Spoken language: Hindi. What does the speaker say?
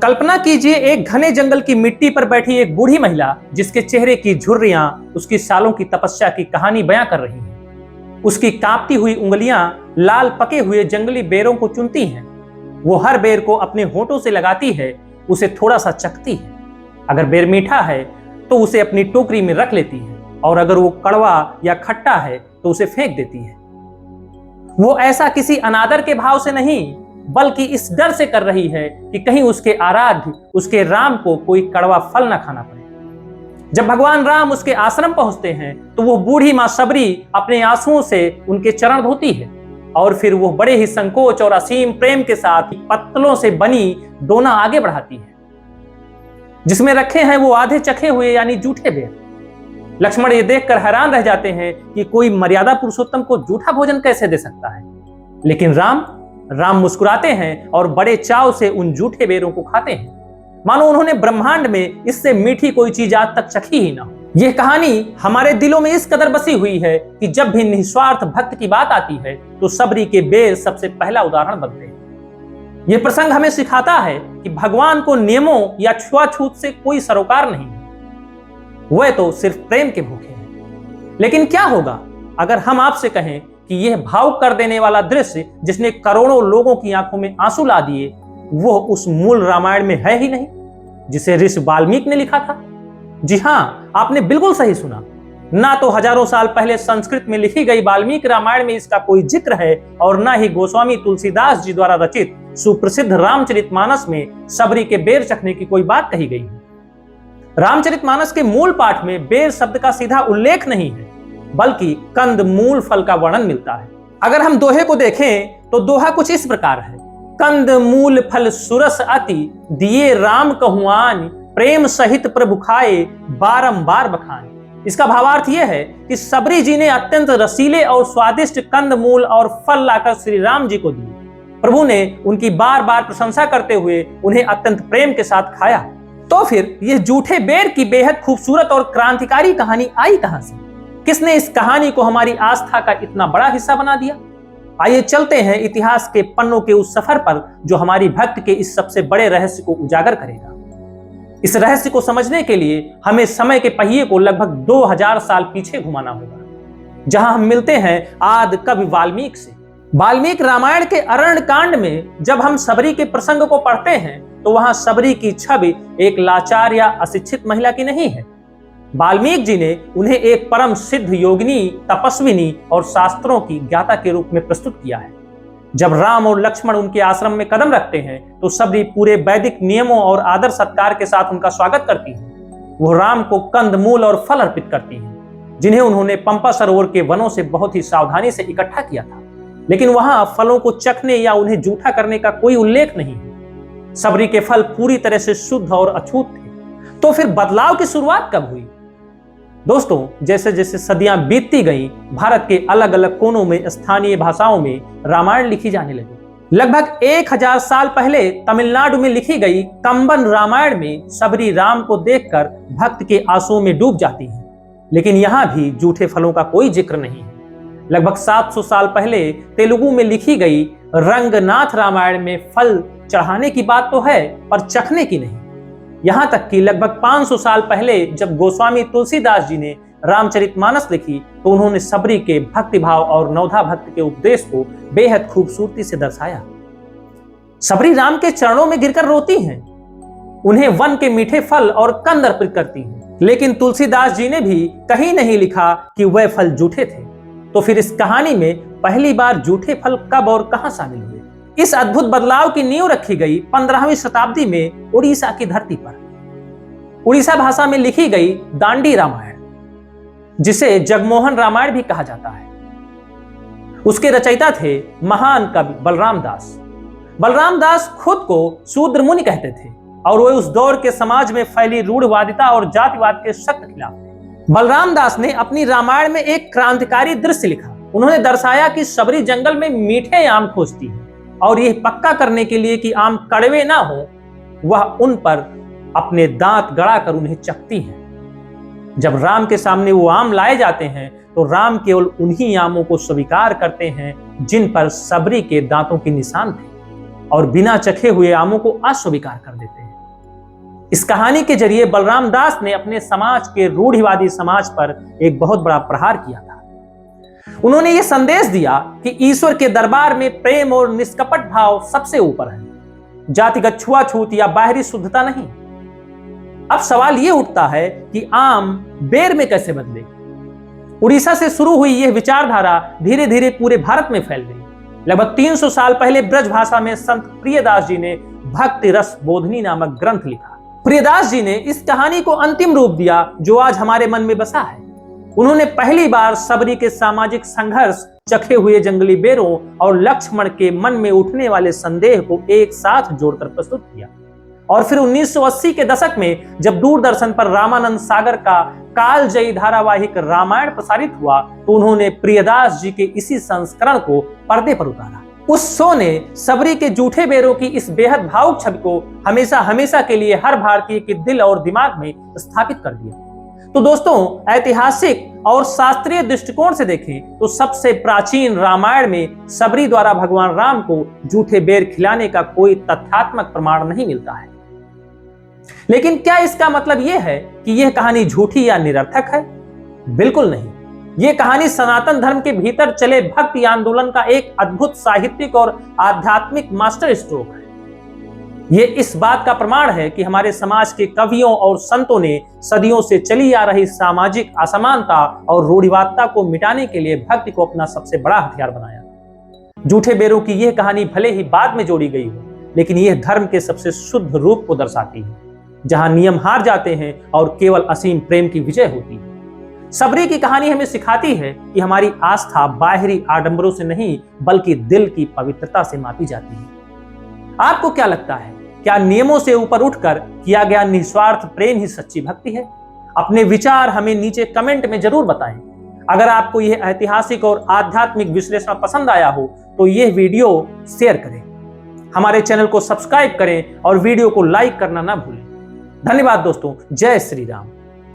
कल्पना कीजिए एक घने जंगल की मिट्टी पर बैठी एक बूढ़ी महिला जिसके चेहरे की झुर्रियां उसकी सालों की तपस्या की कहानी बयां कर रही हैं। उसकी कांपती हुई उंगलियां लाल पके हुए जंगली बेरों को चुनती हैं। वो हर बेर को अपने होठों से लगाती है, उसे थोड़ा सा चखती है। अगर बेर मीठा है तो उसे अपनी टोकरी में रख लेती है और अगर वो कड़वा या खट्टा है तो उसे फेंक देती है। वो ऐसा किसी अनादर के भाव से नहीं बल्कि इस डर से कर रही है कि कहीं उसके आराध्य उसके राम को कोई कड़वा फल न खाना पड़े। जब भगवान राम उसके आश्रम पहुंचते हैं तो वो बूढ़ी मां सबरी अपने आंसुओं से उनके चरण धोती है और फिर वो बड़े ही संकोच और असीम प्रेम के साथ पत्तलों से बनी दोना आगे बढ़ाती है जिसमें रखे हैं वो आधे चखे हुए यानी जूठे बेर। लक्ष्मण ये देखकर हैरान रह जाते हैं कि कोई मर्यादा पुरुषोत्तम को जूठा भोजन कैसे दे सकता है, लेकिन राम मुस्कुराते हैं और बड़े चाव से उन जूठे बेरों को खाते हैं, मानो उन्होंने ब्रह्मांड में इससे मीठी कोई चीज आज तक चखी ही ना हो। यह कहानी हमारे दिलों में इस कदर बसी हुई है कि जब भी निस्वार्थ भक्त की बात आती है तो सबरी के बेर सबसे पहला उदाहरण बनते हैं। यह प्रसंग हमें सिखाता है कि भगवान को नियमों या छुआछूत से कोई सरोकार नहीं है, वह तो सिर्फ प्रेम के भूखे हैं। लेकिन क्या होगा अगर हम आपसे कहें कि यह भावुक कर देने वाला दृश्य जिसने करोड़ों लोगों की आंखों में आंसू ला दिए वो उस मूल रामायण में है ही नहीं जिसे ऋषि वाल्मीकि ने लिखा था। जी हां, आपने बिल्कुल सही सुना। ना तो हजारों साल पहले संस्कृत में लिखी गई वाल्मीकि रामायण में इसका कोई जिक्र है और ना ही गोस्वामी तुलसीदास जी द्वारा रचित सुप्रसिद्ध रामचरितमानस में सबरी के बेर चखने की कोई बात कही गई है। रामचरितमानस के मूल पाठ में बेर शब्द का सीधा उल्लेख नहीं है बल्कि कंद मूल फल का वर्णन मिलता है। अगर हम दोहे को देखें तो दोहा कुछ इस प्रकार है, कंद मूल फल सुरस अति दिए राम कहुआन प्रेम सहित प्रभु खाए बारंबार बखान। इसका भावार्थ यह है कि सबरी जी ने अत्यंत रसीले और स्वादिष्ट कंद मूल और फल लाकर श्री राम जी को दिए। प्रभु ने उनकी बार बार प्रशंसा करते हुए उन्हें अत्यंत प्रेम के साथ खाया। तो फिर यह जूठे बेर की बेहद खूबसूरत और क्रांतिकारी कहानी आई कहां से? किसने इस कहानी को हमारी आस्था का इतना बड़ा हिस्सा बना दिया? आइए चलते हैं इतिहास के पन्नों के उस सफर पर जो हमारी भक्त के इस सबसे बड़े रहस्य को उजागर करेगा। इस रहस्य को समझने के लिए हमें समय के पहिए को लगभग 2000 साल पीछे घुमाना होगा, जहां हम मिलते हैं आदि कवि वाल्मीकि से। वाल्मीकि रामायण के अरण्य कांड में जब हम सबरी के प्रसंग को पढ़ते हैं तो वहां सबरी की छवि एक लाचार या अशिक्षित महिला की नहीं है। वाल्मीकि जी ने उन्हें एक परम सिद्ध योगिनी, तपस्विनी और शास्त्रों की ज्ञाता के रूप में प्रस्तुत किया है। जब राम और लक्ष्मण उनके आश्रम में कदम रखते हैं तो सबरी पूरे वैदिक नियमों और आदर सत्कार के साथ उनका स्वागत करती है। वो राम को कंद मूल और फल अर्पित करती हैं जिन्हें उन्होंने पंपा सरोवर के वनों से बहुत ही सावधानी से इकट्ठा किया था, लेकिन वहां फलों को चखने या उन्हें जूठा करने का कोई उल्लेख नहीं है। सबरी के फल पूरी तरह से शुद्ध और अछूत थे। तो फिर बदलाव की शुरुआत कब हुई? दोस्तों, जैसे जैसे सदियां बीतती गईं, भारत के अलग अलग कोनों में स्थानीय भाषाओं में रामायण लिखी जाने लगी। लगभग 1000 साल पहले तमिलनाडु में लिखी गई कंबन रामायण में सबरी राम को देखकर भक्त के आंसुओं में डूब जाती है, लेकिन यहां भी जूठे फलों का कोई जिक्र नहीं है। लगभग 700 साल पहले तेलुगु में लिखी गई रंगनाथ रामायण में फल चढ़ाने की बात तो है पर चखने की नहीं। यहां तक कि लगभग 500 साल पहले जब गोस्वामी तुलसीदास जी ने रामचरितमानस लिखी तो उन्होंने सबरी के भक्तिभाव और नवधा भक्त के उपदेश को बेहद खूबसूरती से दर्शाया। सबरी राम के चरणों में गिरकर रोती हैं, उन्हें वन के मीठे फल और कंद अर्पित करती हैं, लेकिन तुलसीदास जी ने भी कहीं नहीं लिखा कि वह फल जूठे थे। तो फिर इस कहानी में पहली बार जूठे फल कब और कहां शामिल हुए? इस अद्भुत बदलाव की नींव रखी गई 15वीं शताब्दी में उड़ीसा की धरती पर। उड़ीसा भाषा में लिखी गई दांडी रामायण, जिसे जगमोहन रामायण भी कहा जाता है, उसके रचयिता थे महान कवि बलराम दास। बलराम दास खुद को शूद्र मुनि कहते थे और वे उस दौर के समाज में फैली रूढ़वादिता और जातिवाद के सख्त खिलाफ थे। बलराम दास ने अपनी रामायण में एक क्रांतिकारी दृश्य लिखा। उन्होंने दर्शाया कि सबरी जंगल में मीठे आम खोजती है और यह पक्का करने के लिए कि आम कड़वे ना हो, वह उन पर अपने दांत गड़ाकर उन्हें चखती है। जब राम के सामने वो आम लाए जाते हैं तो राम केवल उन्हीं आमों को स्वीकार करते हैं जिन पर सबरी के दांतों के निशान थे और बिना चखे हुए आमों को अस्वीकार कर देते हैं। इस कहानी के जरिए बलराम दास ने अपने समाज के रूढ़िवादी समाज पर एक बहुत बड़ा प्रहार किया था। उन्होंने यह संदेश दिया कि ईश्वर के दरबार में प्रेम और निष्कपट भाव सबसे ऊपर है, जातिगत छुआछूत या बाहरी शुद्धता नहीं। अब सवाल यह उठता है कि आम बेर में कैसे बदले। उड़ीसा से शुरू हुई यह विचारधारा धीरे धीरे पूरे भारत में फैल गई। लगभग 300 साल पहले ब्रज भाषा में संत प्रियदास जी ने भक्ति रस बोधनी नामक ग्रंथ लिखा। प्रियदास जी ने इस कहानी को अंतिम रूप दिया जो आज हमारे मन में बसा है। उन्होंने पहली बार सबरी के सामाजिक संघर्ष, चखे हुए जंगली बेरों और लक्ष्मण के मन में उठने वाले संदेह को एक साथ जोड़कर प्रस्तुत किया। और फिर 1980 के दशक में जब दूरदर्शन पर रामानंद सागर का कालजयी धारावाहिक रामायण प्रसारित हुआ तो उन्होंने प्रियदास जी के इसी संस्करण को पर्दे पर उतारा। उस शो ने सबरी के जूठे बेरों की इस बेहद भावुक छवि को हमेशा हमेशा के लिए हर भारतीय के दिल और दिमाग में स्थापित कर दिया। तो दोस्तों, ऐतिहासिक और शास्त्रीय दृष्टिकोण से देखें तो सबसे प्राचीन रामायण में सबरी द्वारा भगवान राम को जूठे बेर खिलाने का कोई तथ्यात्मक प्रमाण नहीं मिलता है। लेकिन क्या इसका मतलब यह है कि यह कहानी झूठी या निरर्थक है? बिल्कुल नहीं। यह कहानी सनातन धर्म के भीतर चले भक्ति आंदोलन का एक अद्भुत साहित्यिक और आध्यात्मिक मास्टर स्ट्रोक है। यह इस बात का प्रमाण है कि हमारे समाज के कवियों और संतों ने सदियों से चली आ रही सामाजिक असमानता और रूढ़िवादिता को मिटाने के लिए भक्ति को अपना सबसे बड़ा हथियार बनाया। जूठे बेरों की यह कहानी भले ही बाद में जोड़ी गई हो, लेकिन यह धर्म के सबसे शुद्ध रूप को दर्शाती है, जहां नियम हार जाते हैं और केवल असीम प्रेम की विजय होती है। सबरी की कहानी हमें सिखाती है कि हमारी आस्था बाहरी आडंबरों से नहीं बल्कि दिल की पवित्रता से मापी जाती है। आपको क्या लगता है, क्या नियमों से ऊपर उठकर किया गया निस्वार्थ प्रेम ही सच्ची भक्ति है? अपने विचार हमें नीचे कमेंट में जरूर बताएं। अगर आपको यह ऐतिहासिक और आध्यात्मिक विश्लेषण पसंद आया हो तो यह वीडियो शेयर करें, हमारे चैनल को सब्सक्राइब करें और वीडियो को लाइक करना ना भूलें। धन्यवाद दोस्तों। जय श्री राम।